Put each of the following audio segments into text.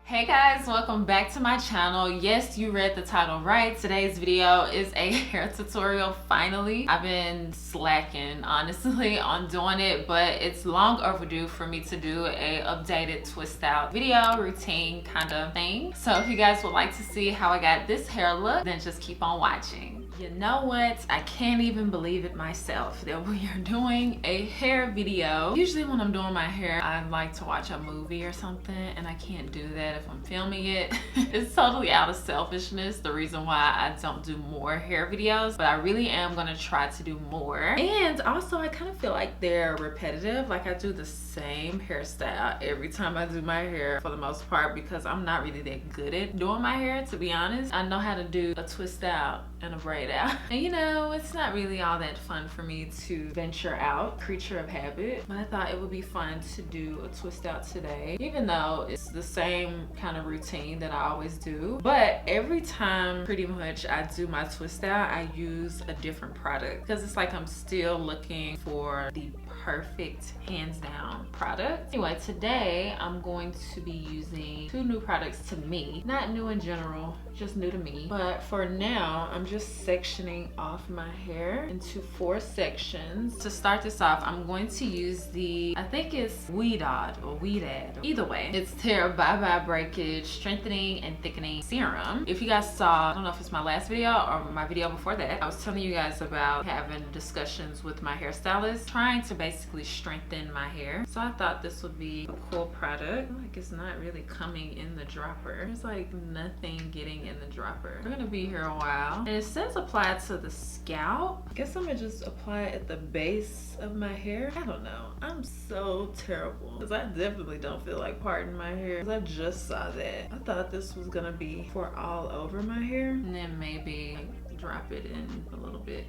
Hey guys, welcome back to my channel. Yes, you read the title right. Today's video is a hair tutorial finally. I've been slacking honestly on doing it, but it's long overdue for me to do a updated twist out video routine kind of thing. So if you guys would like to see how I got this hair look, then just keep on watching. You know what? I can't even believe it myself that we are doing a hair video. Usually when I'm doing my hair, I like to watch a movie or something, and I can't do that if I'm filming it. It's totally out of selfishness, the reason why I don't do more hair videos, but I really am gonna try to do more. And also I kind of feel like they're repetitive, like I do the same hairstyle every time I do my hair for the most part, because I'm not really that good at doing my hair, to be honest. I know how to do a twist out and a braid out, and you know, it's not really all that fun for me to venture out, creature of habit. But I thought it would be fun to do a twist out today, even though it's the same kind of routine that I always do. But every time pretty much I do my twist out, I use a different product, because it's like I'm still looking for the perfect hands down product. Anyway, today I'm going to be using two new products to me. Not new in general, just new to me. But for now, I'm just sectioning off my hair into 4 sections. To start this off, I'm going to use the, I think it's Weedad or Weedad. Either way, it's their Bye Bye Breakage Strengthening and Thickening Serum. If you guys saw, I don't know if it's my last video or my video before that, I was telling you guys about having discussions with my hairstylist, trying to basically strengthen my hair. So I thought this would be a cool product. Like, it's not really coming in the dropper. There's like nothing getting in the dropper. We're gonna be here a while. And it says apply it to the scalp. I guess I'm gonna just apply it at the base of my hair. I don't know. I'm so terrible, because I definitely don't feel like parting my hair. I just saw that. I thought this was gonna be for all over my hair, and then maybe like drop it in a little bit.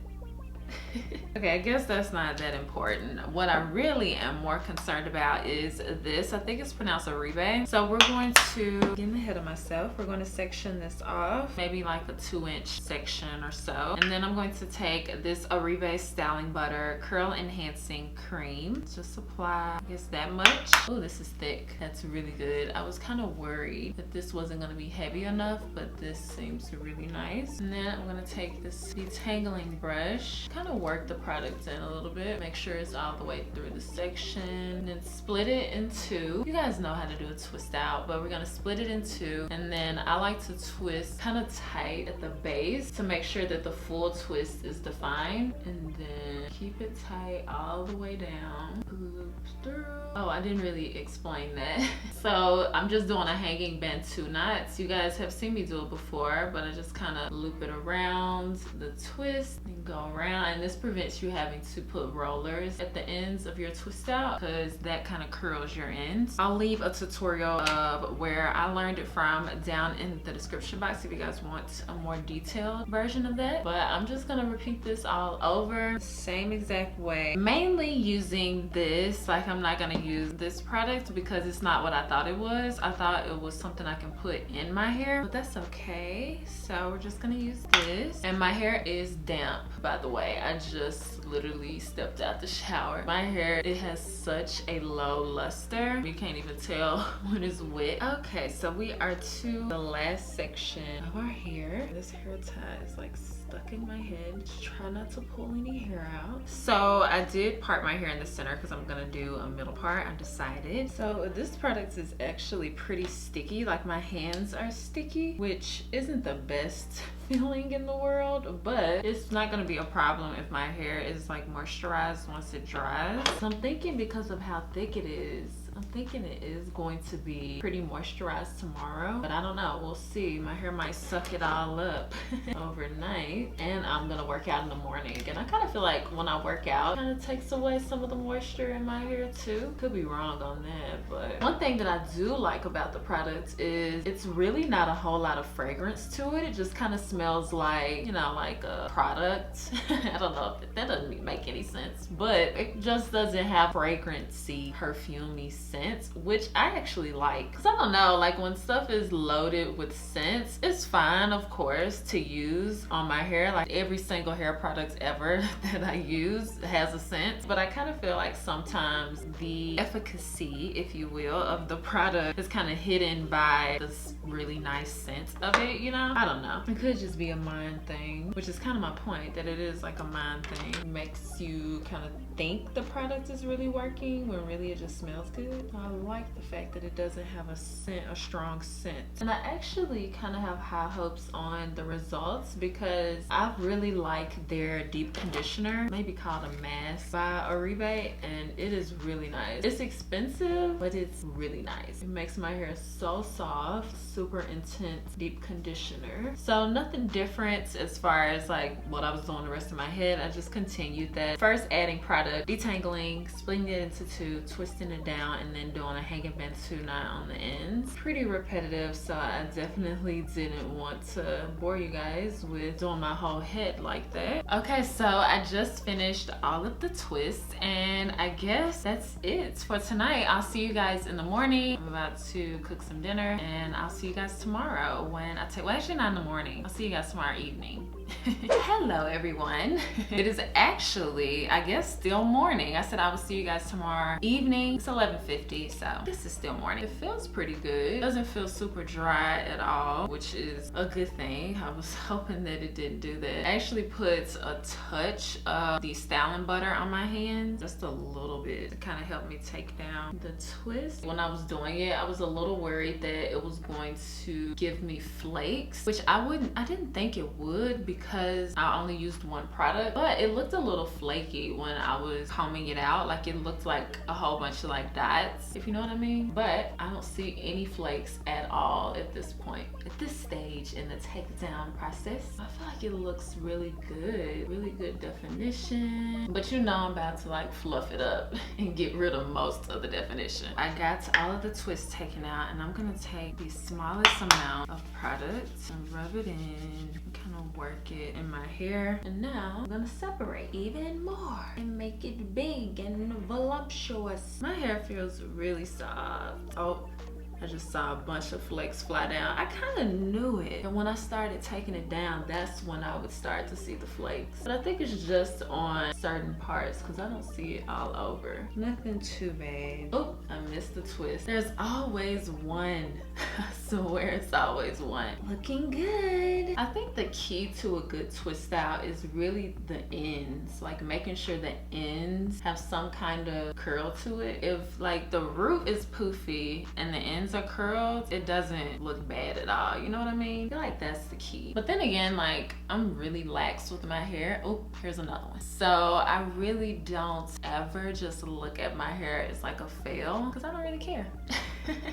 Okay, I guess that's not that important. What I really am more concerned about is this. I think it's pronounced Oribe. So we're going to get in the head of myself. We're going to section this off, maybe like a 2-inch section or so. And then I'm going to take this Oribe Styling Butter Curl Enhancing Cream. Just apply, I guess, that much. Oh, this is thick. That's really good. I was kind of worried that this wasn't going to be heavy enough, but this seems really nice. And then I'm going to take this detangling brush, kind of work the product in a little bit, make sure it's all the way through the section, then split it in 2. You guys know how to do a twist out, but we're gonna split it in 2, and then I like to twist kind of tight at the base to make sure that the full twist is defined, and then keep it tight all the way down. Loop through. Oh, I didn't really explain that. So I'm just doing a hanging bantu knots. You guys have seen me do it before, but I just kind of loop it around the twist and go around, and this prevents you having to put rollers at the ends of your twist out, because that kind of curls your ends. I'll leave a tutorial of where I learned it from down in the description box if you guys want a more detailed version of that. But I'm just gonna repeat this all over the same exact way, mainly using this. Like, I'm not gonna use this product because it's not what I thought it was. I thought it was something I can put in my hair, but that's okay. So we're just gonna use this, and my hair is damp, by the way. I just literally stepped out the shower. My hair, it has such a low luster. You can't even tell when it's wet. Okay, so we are to the last section of our hair. This hair tie is like stuck in my head. Just try not to pull any hair out. So I did part my hair in the center because I'm gonna do a middle part. I decided. So this product is actually pretty sticky. Like, my hands are sticky, which isn't the best feeling in the world, but it's not gonna be a problem if my hair is like moisturized once it dries. So I'm thinking, because of how thick it is, I'm thinking it is going to be pretty moisturized tomorrow, but I don't know. We'll see. My hair might suck it all up overnight, and I'm gonna work out in the morning, and I kind of feel like when I work out, it kind of takes away some of the moisture in my hair too. Could be wrong on that, but one thing that I do like about the product is it's really not a whole lot of fragrance to it. It just kind of smells like, you know, like a product. I don't know if that doesn't make any sense, but it just doesn't have fragrancy, perfumey scents, which I actually like. Cause I don't know, like when stuff is loaded with scents, it's fine, of course, to use on my hair. Like every single hair product ever that I use has a scent, but I kind of feel like sometimes the efficacy, if you will, of the product is kind of hidden by this really nice scent of it, you know? I don't know. It could just be a mind thing, which is kind of my point, that it is like a mind thing. It makes you kind of think the product is really working when really it just smells good. I like the fact that it doesn't have a scent, a strong scent. And I actually kind of have high hopes on the results because I really like their deep conditioner, maybe called a mask by Oribe, and it is really nice. It's expensive, but it's really nice. It makes my hair so soft, super intense deep conditioner. So nothing different as far as like what I was doing the rest of my head. I just continued that. First adding product, detangling, splitting it into two, twisting it down, and then doing a hanging bantu knot on the ends. Pretty repetitive, so I definitely didn't want to bore you guys with doing my whole head like that. Okay, so I just finished all of the twists, and I guess that's it for tonight. I'll see you guys in the morning. I'm about to cook some dinner, and I'll see you guys tomorrow when I take, well, actually not in the morning. I'll see you guys tomorrow evening. Hello everyone. It is actually, I guess, still morning. I said I will see you guys tomorrow evening. It's 11:50, so this is still morning. It feels pretty good. It doesn't feel super dry at all, which is a good thing. I was hoping that it didn't do that. I actually put a touch of the styling butter on my hands, just a little bit, to kind of help me take down the twist. When I was doing it, I was a little worried that it was going to give me flakes, which I didn't think it would because I only used one product, but it looked a little flaky when I was combing it out. Like it looked like a whole bunch of like dots, if you know what I mean. But I don't see any flakes at all at this point, at this stage in the takedown process. I feel like it looks really good definition, but you know I'm about to like fluff it up and get rid of most of the definition. I got all of the twists taken out, and I'm gonna take the smallest amount of product and rub it in and kind of work it in my hair. And now I'm gonna separate even more and make it big and voluptuous. My hair feels really soft. Oh, I just saw a bunch of flakes fly down. I kind of knew it. And when I started taking it down, that's when I would start to see the flakes. But I think it's just on certain parts because I don't see it all over. Nothing too bad. Oh, I missed the twist. There's always one. I swear it's always one. Looking good. I think the key to a good twist out is really the ends. Like making sure the ends have some kind of curl to it. If like the root is poofy and the ends are curled, it doesn't look bad at all. You know what I mean? I feel like that's the key. But then again, like I'm really lax with my hair. Oh, here's another one. So I really don't ever just look at my hair as like a fail because I don't really care.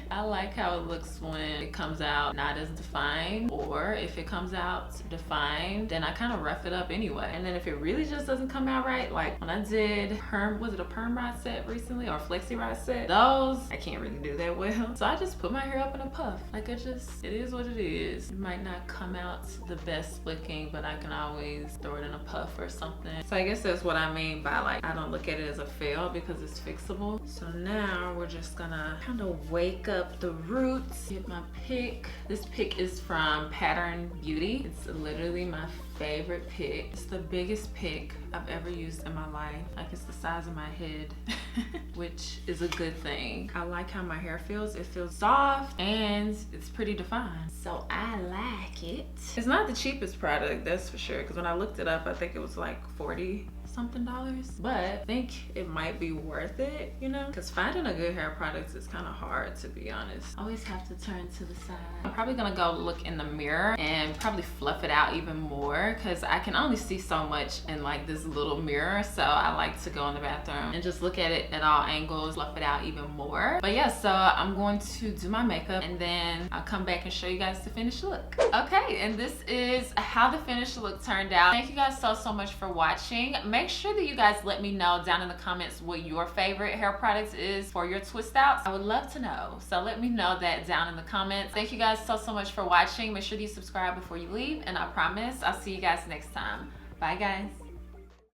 I like how it looks when it comes out not as defined, or if it comes out defined, then I kind of rough it up anyway. And then if it really just doesn't come out right, like when I did was it a perm rod set recently or a flexi rod set? Those, I can't really do that well. So I just put my hair up in a puff. Like it is what it is. It might not come out the best looking, but I can always throw it in a puff or something. So I guess that's what I mean by like, I don't look at it as a fail because it's fixable. So now we're just gonna kind of wake up the roots. Get my pick. This pick is from Pattern Beauty. It's literally my favorite pick. It's the biggest pick I've ever used in my life. Like it's the size of my head, which is a good thing. I like how my hair feels. It feels soft and it's pretty defined. So I like it. It's not the cheapest product, that's for sure. Because when I looked it up, I think it was like $40 something, but I think it might be worth it, you know, because finding a good hair product is kind of hard, to be honest. I always have to turn to the side. I'm probably gonna go look in the mirror and probably fluff it out even more because I can only see so much in like this little mirror, so I like to go in the bathroom and just look at it at all angles, fluff it out even more. But yeah, so I'm going to do my makeup and then I'll come back and show you guys the finished look. Okay, and this is how the finished look turned out. Thank you guys so much for watching. Make sure that you guys let me know down in the comments what your favorite hair products is for your twist outs. I would love to know, so let me know that down in the comments. Thank you guys so much for watching. Make sure that you subscribe before you leave, and I promise I'll see you guys next time. Bye guys.